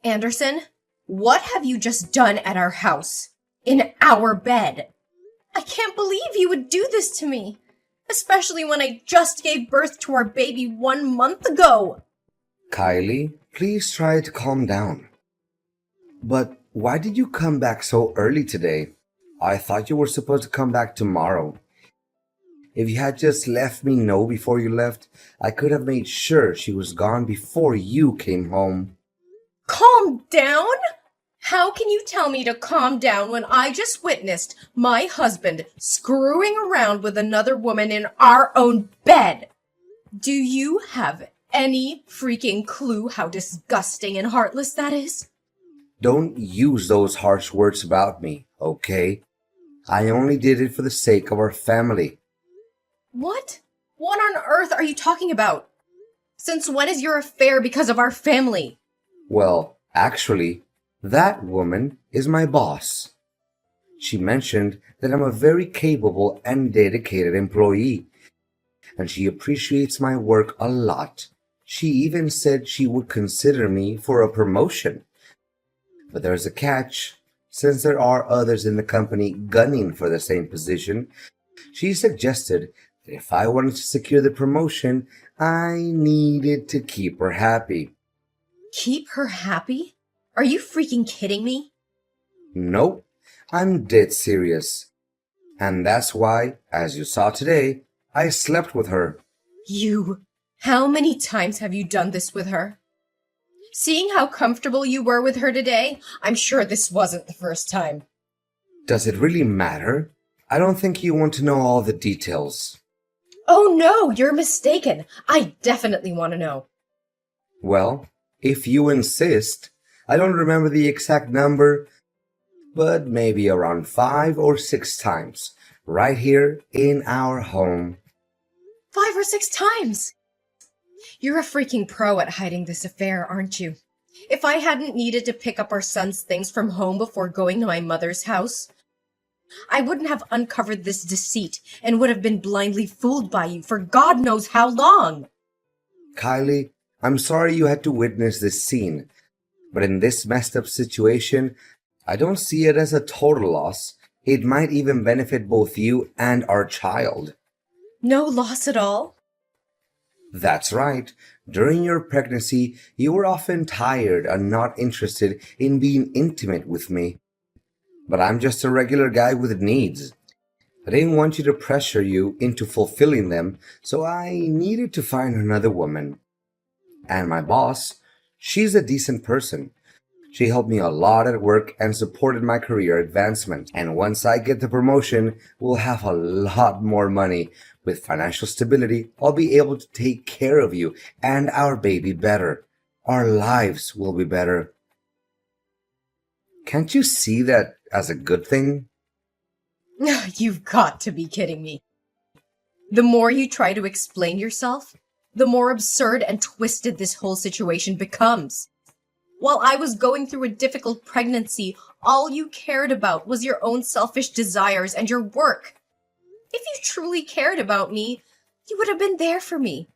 Anderson, what have you just done at our house? In our bed? I can't believe you would do this to me, especially when I just gave birth to our baby 1 month ago. Kylie, please try to calm down. But why did you come back so early today? I thought you were supposed to come back tomorrow. If you had just let me know before you left, I could have made sure she was gone before you came home. Calm down? How can you tell me to calm down when I just witnessed my husband screwing around with another woman in our own bed? Do you have any freaking clue how disgusting and heartless that is? Don't use those harsh words about me, okay? I only did it for the sake of our family. What? What on earth are you talking about? Since when is your affair because of our family? Well, actually, that woman is my boss. She mentioned that I'm a very capable and dedicated employee, and she appreciates my work a lot. She even said she would consider me for a promotion. But there's a catch. Since there are others in the company gunning for the same position, she suggested that if I wanted to secure the promotion, I needed to keep her happy. Keep her happy? Are you freaking kidding me? Nope, I'm dead serious. And that's why, as you saw today, I slept with her. How many times have you done this with her? Seeing how comfortable you were with her today, I'm sure this wasn't the first time. Does it really matter? I don't think you want to know all the details. Oh no, you're mistaken. I definitely want to know. Well, if you insist, I don't remember the exact number, but maybe around 5 or 6 times, right here in our home. 5 or 6 times? You're a freaking pro at hiding this affair, aren't you? If I hadn't needed to pick up our son's things from home before going to my mother's house, I wouldn't have uncovered this deceit and would have been blindly fooled by you for God knows how long. Kylie, I'm sorry you had to witness this scene, but in this messed up situation, I don't see it as a total loss. It might even benefit both you and our child. No loss at all? That's right. During your pregnancy, you were often tired and not interested in being intimate with me. But I'm just a regular guy with needs. I didn't want you to pressure you into fulfilling them, so I needed to find another woman. And my boss, she's a decent person. She helped me a lot at work and supported my career advancement. And once I get the promotion, we'll have a lot more money. With financial stability, I'll be able to take care of you and our baby better. Our lives will be better. Can't you see that as a good thing? You've got to be kidding me. The more you try to explain yourself, the more absurd and twisted this whole situation becomes. While I was going through a difficult pregnancy, all you cared about was your own selfish desires and your work. If you truly cared about me, you would have been there for me.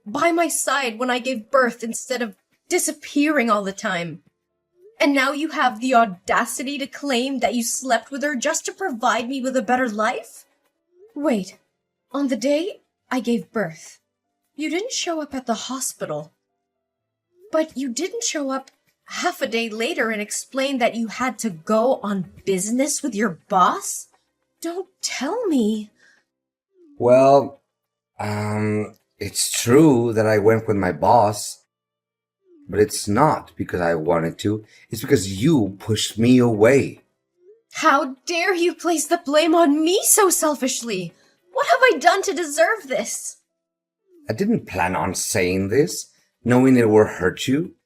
By my side when I gave birth instead of disappearing all the time. And now you have the audacity to claim that you slept with her just to provide me with a better life? Wait, on the day I gave birth, you didn't show up at the hospital. But you didn't show up half a day later and explain that you had to go on business with your boss? Don't tell me. Well, it's true that I went with my boss, but it's not because I wanted to. It's because you pushed me away. How dare you place the blame on me so selfishly? What have I done to deserve this? I didn't plan on saying this, knowing it will hurt you.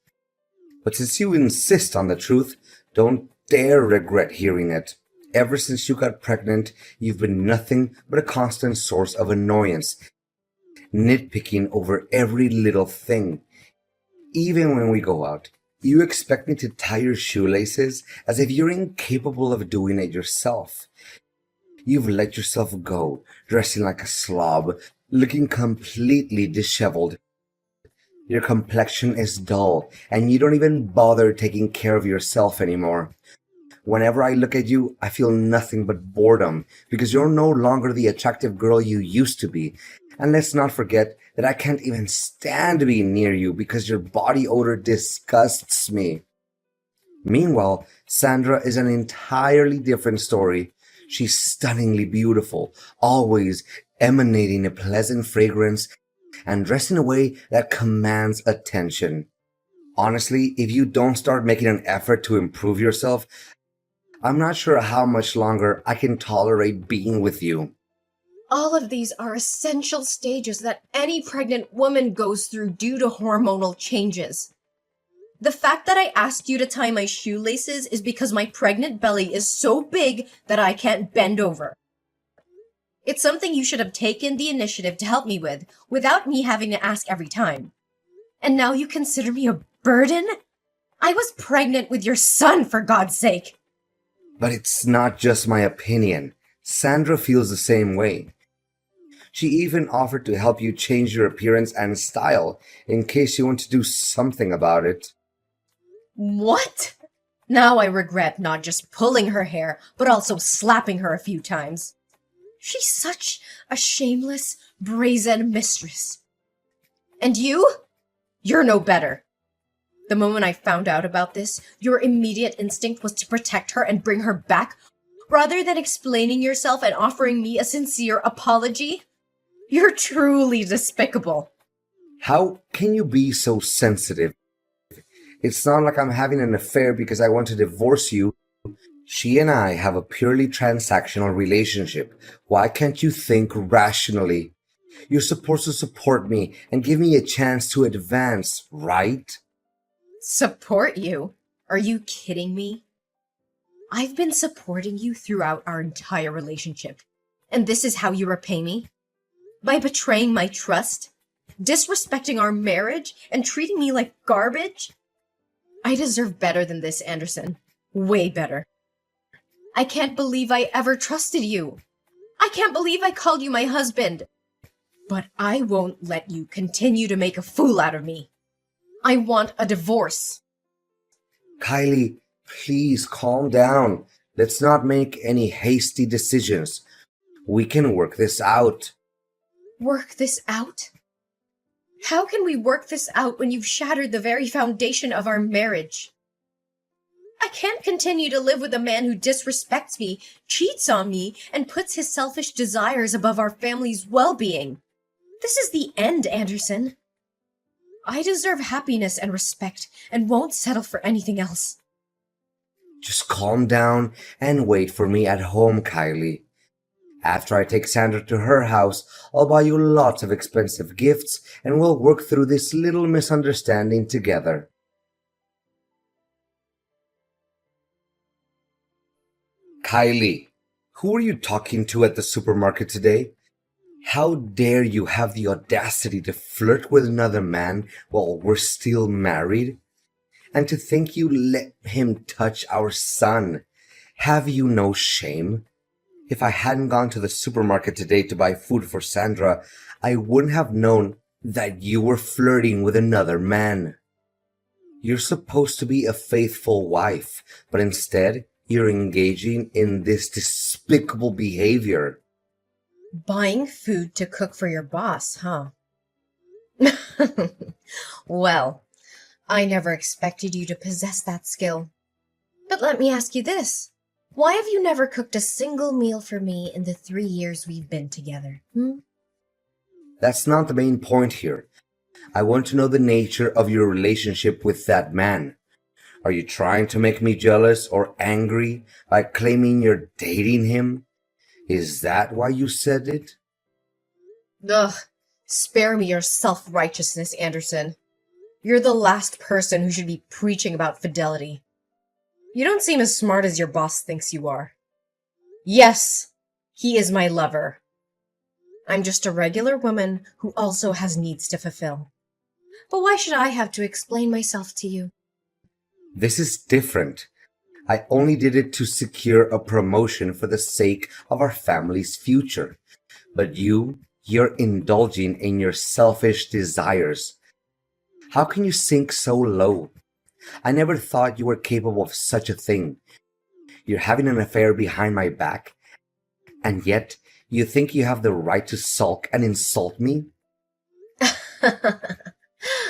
But since you insist on the truth, don't dare regret hearing it. Ever since you got pregnant, you've been nothing but a constant source of annoyance, nitpicking over every little thing. Even when we go out, you expect me to tie your shoelaces as if you're incapable of doing it yourself. You've let yourself go, dressing like a slob, looking completely disheveled. Your complexion is dull, and you don't even bother taking care of yourself anymore. Whenever I look at you, I feel nothing but boredom because you're no longer the attractive girl you used to be. And let's not forget that I can't even stand being near you because your body odor disgusts me. Meanwhile, Sandra is an entirely different story. She's stunningly beautiful, always emanating a pleasant fragrance and dressed in a way that commands attention. Honestly, if you don't start making an effort to improve yourself, I'm not sure how much longer I can tolerate being with you. All of these are essential stages that any pregnant woman goes through due to hormonal changes. The fact that I asked you to tie my shoelaces is because my pregnant belly is so big that I can't bend over. It's something you should have taken the initiative to help me with, without me having to ask every time. And now you consider me a burden? I was pregnant with your son, for God's sake! But it's not just my opinion. Sandra feels the same way. She even offered to help you change your appearance and style in case you want to do something about it. What? Now I regret not just pulling her hair, but also slapping her a few times. She's such a shameless, brazen mistress. And you? You're no better. The moment I found out about this, your immediate instinct was to protect her and bring her back, rather than explaining yourself and offering me a sincere apology. You're truly despicable. How can you be so sensitive? It's not like I'm having an affair because I want to divorce you. She and I have a purely transactional relationship. Why can't you think rationally? You're supposed to support me and give me a chance to advance, right? Support you? Are you kidding me? I've been supporting you throughout our entire relationship. And this is how you repay me? By betraying my trust? Disrespecting our marriage? And treating me like garbage? I deserve better than this, Anderson. Way better. I can't believe I ever trusted you. I can't believe I called you my husband. But I won't let you continue to make a fool out of me. I want a divorce. Kylie, please calm down. Let's not make any hasty decisions. We can work this out. Work this out? How can we work this out when you've shattered the very foundation of our marriage? I can't continue to live with a man who disrespects me, cheats on me, and puts his selfish desires above our family's well-being. This is the end, Anderson. I deserve happiness and respect and won't settle for anything else. Just calm down and wait for me at home, Kylie. After I take Sandra to her house, I'll buy you lots of expensive gifts and we'll work through this little misunderstanding together. Kylie, who are you talking to at the supermarket today? How dare you have the audacity to flirt with another man while we're still married? And to think you let him touch our son. Have you no shame? If I hadn't gone to the supermarket today to buy food for Sandra, I wouldn't have known that you were flirting with another man. You're supposed to be a faithful wife, but instead, you're engaging in this despicable behavior. Buying food to cook for your boss, huh? Well, I never expected you to possess that skill. But let me ask you this. Why have you never cooked a single meal for me in the 3 years we've been together? That's not the main point here. I want to know the nature of your relationship with that man. Are you trying to make me jealous or angry by claiming you're dating him? Is that why you said it? Ugh, spare me your self-righteousness, Anderson. You're the last person who should be preaching about fidelity. You don't seem as smart as your boss thinks you are. Yes, he is my lover. I'm just a regular woman who also has needs to fulfill. But why should I have to explain myself to you? This is different. I only did it to secure a promotion for the sake of our family's future. But you're indulging in your selfish desires. How can you sink so low? I never thought you were capable of such a thing. You're having an affair behind my back, and yet you think you have the right to sulk and insult me?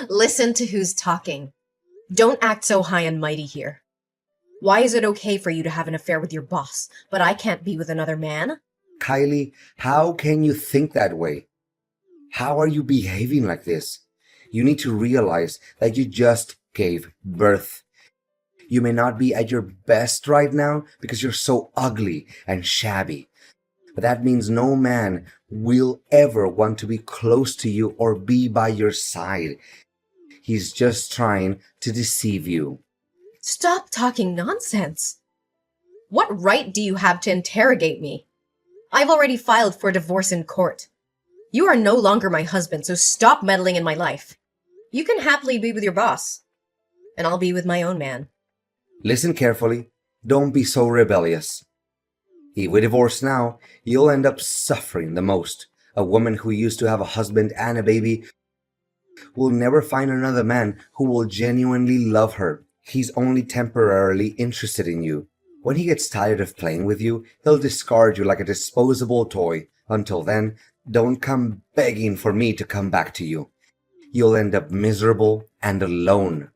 Listen to who's talking. Don't act so high and mighty here. Why is it okay for you to have an affair with your boss, but I can't be with another man? Kylie, how can you think that way? How are you behaving like this? You need to realize that you just gave birth. You may not be at your best right now because you're so ugly and shabby. But that means no man will ever want to be close to you or be by your side. He's just trying to deceive you. Stop talking nonsense. What right do you have to interrogate me? I've already filed for divorce in court. You are no longer my husband, so stop meddling in my life. You can happily be with your boss, and I'll be with my own man. Listen carefully. Don't be so rebellious. If we divorce now, you'll end up suffering the most. A woman who used to have a husband and a baby will never find another man who will genuinely love her. He's only temporarily interested in you. When he gets tired of playing with you, he'll discard you like a disposable toy. Until then, don't come begging for me to come back to you. You'll end up miserable and alone.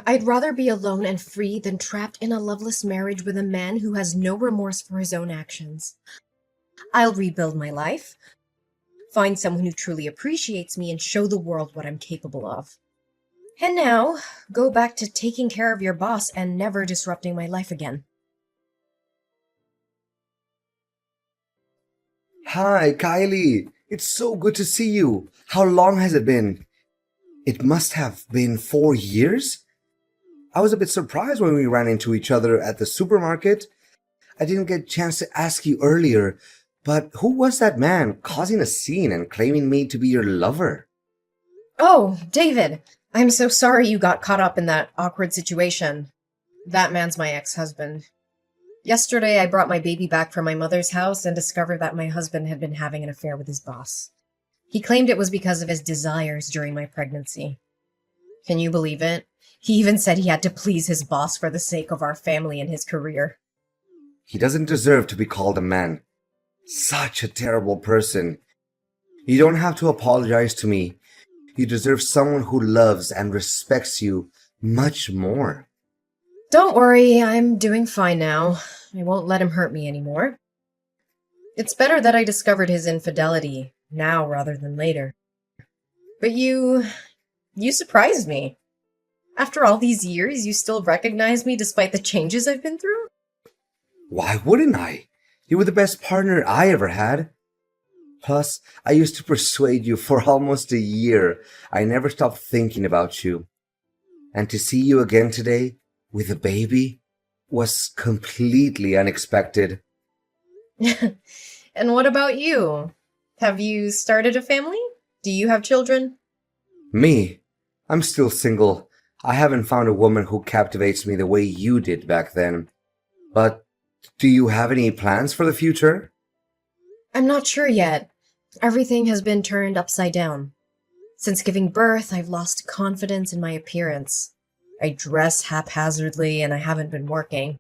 I'd rather be alone and free than trapped in a loveless marriage with a man who has no remorse for his own actions. I'll rebuild my life, find someone who truly appreciates me, and show the world what I'm capable of. And now, go back to taking care of your boss and never disrupting my life again. Hi, Kylie. It's so good to see you. How long has it been? It must have been 4 years? I was a bit surprised when we ran into each other at the supermarket. I didn't get a chance to ask you earlier, but who was that man causing a scene and claiming me to be your lover? Oh, David, I'm so sorry you got caught up in that awkward situation. That man's my ex-husband. Yesterday, I brought my baby back from my mother's house and discovered that my husband had been having an affair with his boss. He claimed it was because of his desires during my pregnancy. Can you believe it? He even said he had to please his boss for the sake of our family and his career. He doesn't deserve to be called a man. Such a terrible person. You don't have to apologize to me. You deserve someone who loves and respects you much more. Don't worry, I'm doing fine now. I won't let him hurt me anymore. It's better that I discovered his infidelity now rather than later. But you surprised me. After all these years, you still recognize me despite the changes I've been through? Why wouldn't I? You were the best partner I ever had. Plus, I used to persuade you for almost a year. I never stopped thinking about you. And to see you again today, with a baby, was completely unexpected. And what about you? Have you started a family? Do you have children? Me? I'm still single. I haven't found a woman who captivates me the way you did back then. But do you have any plans for the future? I'm not sure yet. Everything has been turned upside down. Since giving birth, I've lost confidence in my appearance. I dress haphazardly and I haven't been working.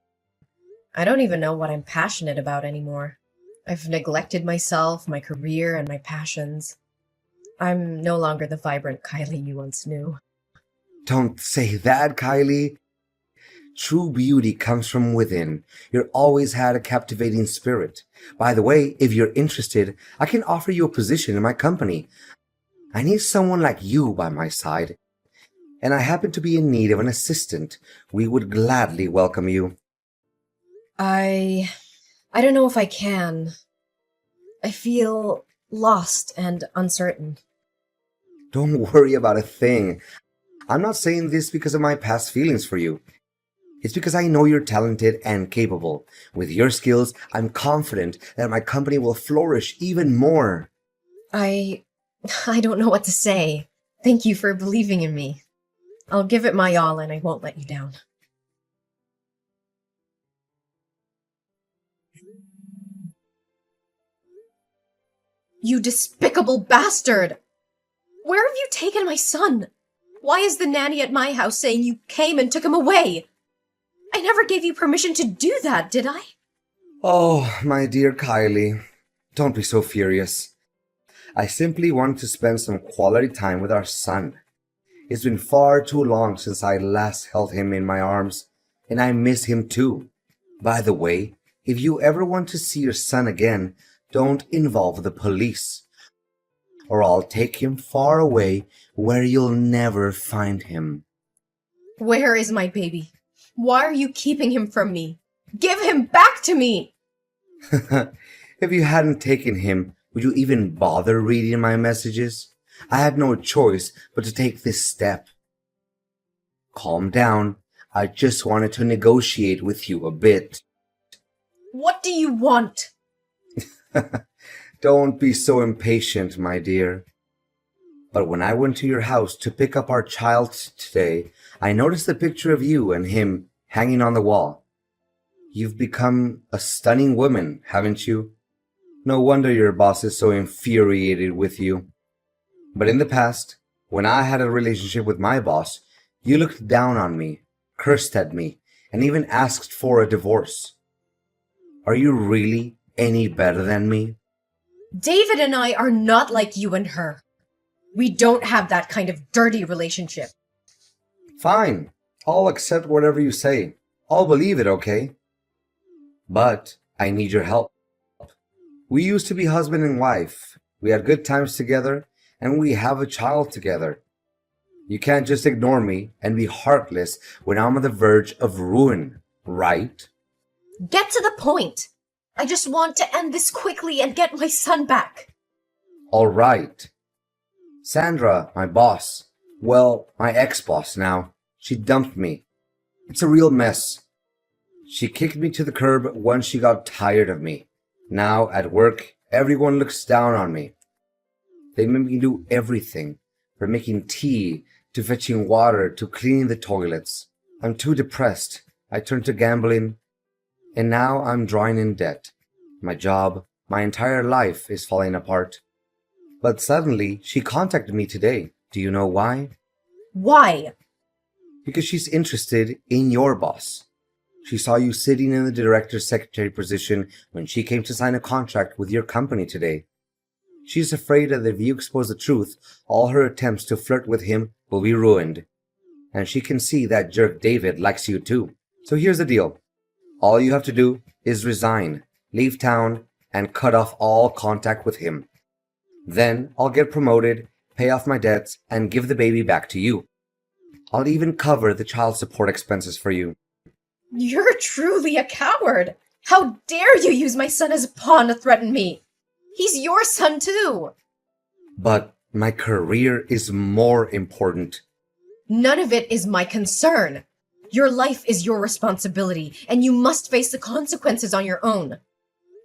I don't even know what I'm passionate about anymore. I've neglected myself, my career, and my passions. I'm no longer the vibrant Kylie you once knew. Don't say that, Kylie. True beauty comes from within. You've always had a captivating spirit. By the way, if you're interested, I can offer you a position in my company. I need someone like you by my side. And I happen to be in need of an assistant. We would gladly welcome you. I don't know if I can. I feel lost and uncertain. Don't worry about a thing. I'm not saying this because of my past feelings for you. It's because I know you're talented and capable. With your skills, I'm confident that my company will flourish even more. I don't know what to say. Thank you for believing in me. I'll give it my all and I won't let you down. You despicable bastard! Where have you taken my son? Why is the nanny at my house saying you came and took him away? I never gave you permission to do that, did I? Oh, my dear Kylie, don't be so furious. I simply want to spend some quality time with our son. It's been far too long since I last held him in my arms, and I miss him too. By the way, if you ever want to see your son again, don't involve the police, or I'll take him far away where you'll never find him. Where is my baby? Why are you keeping him from me? Give him back to me! If you hadn't taken him, would you even bother reading my messages? I had no choice but to take this step. Calm down. I just wanted to negotiate with you a bit. What do you want? Don't be so impatient, my dear. But when I went to your house to pick up our child today, I noticed a picture of you and him hanging on the wall. You've become a stunning woman, haven't you? No wonder your boss is so infuriated with you. But in the past, when I had a relationship with my boss, you looked down on me, cursed at me, and even asked for a divorce. Are you really any better than me? David and I are not like you and her. We don't have that kind of dirty relationship. Fine. I'll accept whatever you say. I'll believe it, okay? But I need your help. We used to be husband and wife. We had good times together, and we have a child together. You can't just ignore me and be heartless when I'm on the verge of ruin, right? Get to the point. I just want to end this quickly and get my son back. All right. Sandra, my boss, well, my ex-boss now, she dumped me. It's a real mess. She kicked me to the curb once she got tired of me. Now, at work, everyone looks down on me. They make me do everything, from making tea, to fetching water, to cleaning the toilets. I'm too depressed. I turned to gambling, and now I'm drawing in debt. My job, my entire life is falling apart. But suddenly, she contacted me today. Do you know why? Why? Because she's interested in your boss. She saw you sitting in the director's secretary position when she came to sign a contract with your company today. She's afraid that if you expose the truth, all her attempts to flirt with him will be ruined. And she can see that jerk David likes you too. So here's the deal. All you have to do is resign, leave town, and cut off all contact with him. Then I'll get promoted, pay off my debts, and give the baby back to you. I'll even cover the child support expenses for you. You're truly a coward. How dare you use my son as a pawn to threaten me? He's your son too. But my career is more important. None of it is my concern. Your life is your responsibility, and you must face the consequences on your own.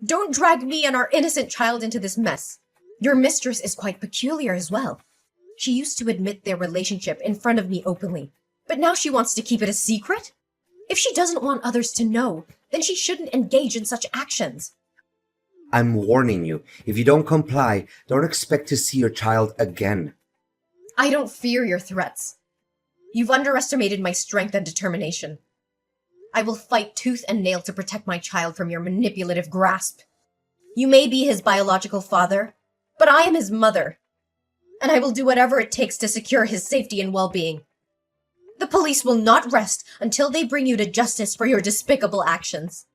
Don't drag me and our innocent child into this mess. Your mistress is quite peculiar as well. She used to admit their relationship in front of me openly, but now she wants to keep it a secret? If she doesn't want others to know, then she shouldn't engage in such actions. I'm warning you. If you don't comply, don't expect to see your child again. I don't fear your threats. You've underestimated my strength and determination. I will fight tooth and nail to protect my child from your manipulative grasp. You may be his biological father, but I am his mother, and I will do whatever it takes to secure his safety and well-being. The police will not rest until they bring you to justice for your despicable actions.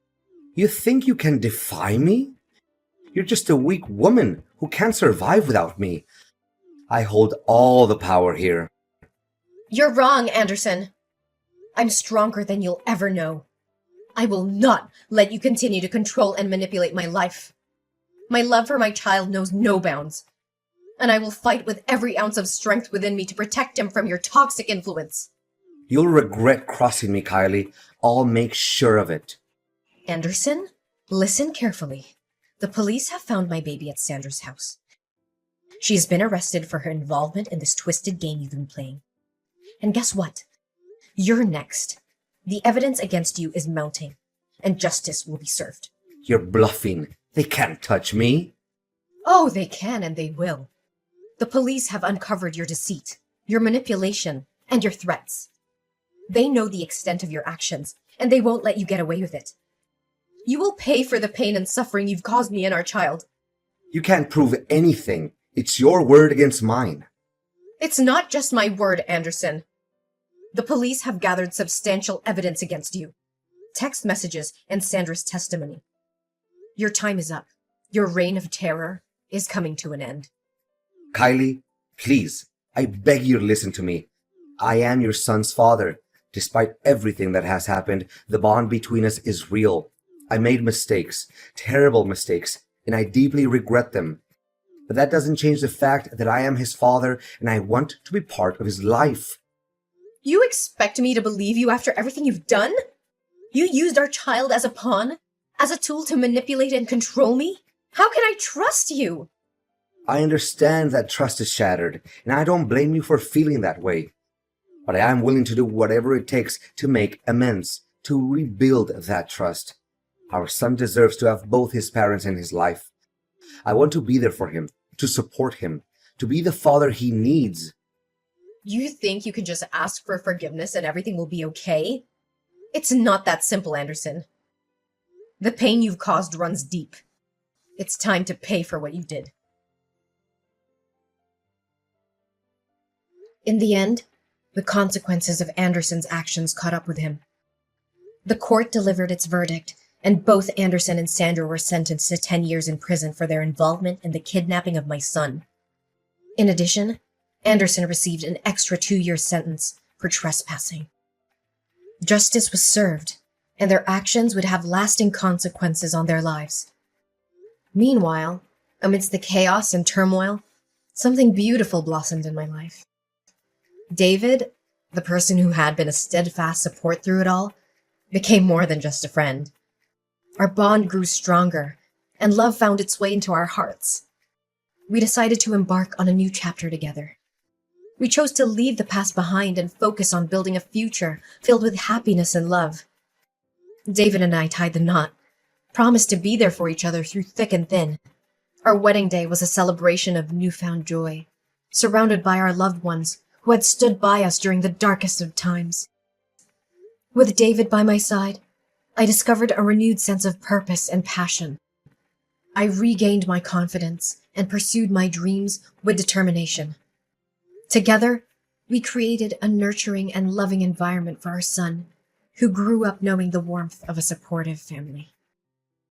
You think you can defy me? You're just a weak woman who can't survive without me. I hold all the power here. You're wrong, Anderson. I'm stronger than you'll ever know. I will not let you continue to control and manipulate my life. My love for my child knows no bounds, and I will fight with every ounce of strength within me to protect him from your toxic influence. You'll regret crossing me, Kylie. I'll make sure of it. Anderson, listen carefully. The police have found my baby at Sandra's house. She's been arrested for her involvement in this twisted game you've been playing. And guess what? You're next. The evidence against you is mounting, and justice will be served. You're bluffing. They can't touch me. Oh, they can and they will. The police have uncovered your deceit, your manipulation, and your threats. They know the extent of your actions, and they won't let you get away with it. You will pay for the pain and suffering you've caused me and our child. You can't prove anything. It's your word against mine. It's not just my word, Anderson. The police have gathered substantial evidence against you. Text messages and Sandra's testimony. Your time is up. Your reign of terror is coming to an end. Kylie, please, I beg you to listen to me. I am your son's father. Despite everything that has happened, the bond between us is real. I made mistakes, terrible mistakes, and I deeply regret them. But that doesn't change the fact that I am his father and I want to be part of his life. You expect me to believe you after everything you've done? You used our child as a pawn? As a tool to manipulate and control me? How can I trust you? I understand that trust is shattered, and I don't blame you for feeling that way. But I am willing to do whatever it takes to make amends, to rebuild that trust. Our son deserves to have both his parents in his life. I want to be there for him, to support him, to be the father he needs. You think you can just ask for forgiveness and everything will be okay? It's not that simple, Anderson. The pain you've caused runs deep. It's time to pay for what you did. In the end, the consequences of Anderson's actions caught up with him. The court delivered its verdict, and both Anderson and Sandra were sentenced to 10 years in prison for their involvement in the kidnapping of my son. In addition, Anderson received an extra 2-year sentence for trespassing. Justice was served, and their actions would have lasting consequences on their lives. Meanwhile, amidst the chaos and turmoil, something beautiful blossomed in my life. David, the person who had been a steadfast support through it all, became more than just a friend. Our bond grew stronger, and love found its way into our hearts. We decided to embark on a new chapter together. We chose to leave the past behind and focus on building a future filled with happiness and love. David and I tied the knot, promised to be there for each other through thick and thin. Our wedding day was a celebration of newfound joy, surrounded by our loved ones who had stood by us during the darkest of times. With David by my side, I discovered a renewed sense of purpose and passion. I regained my confidence and pursued my dreams with determination. Together, we created a nurturing and loving environment for our son, who grew up knowing the warmth of a supportive family.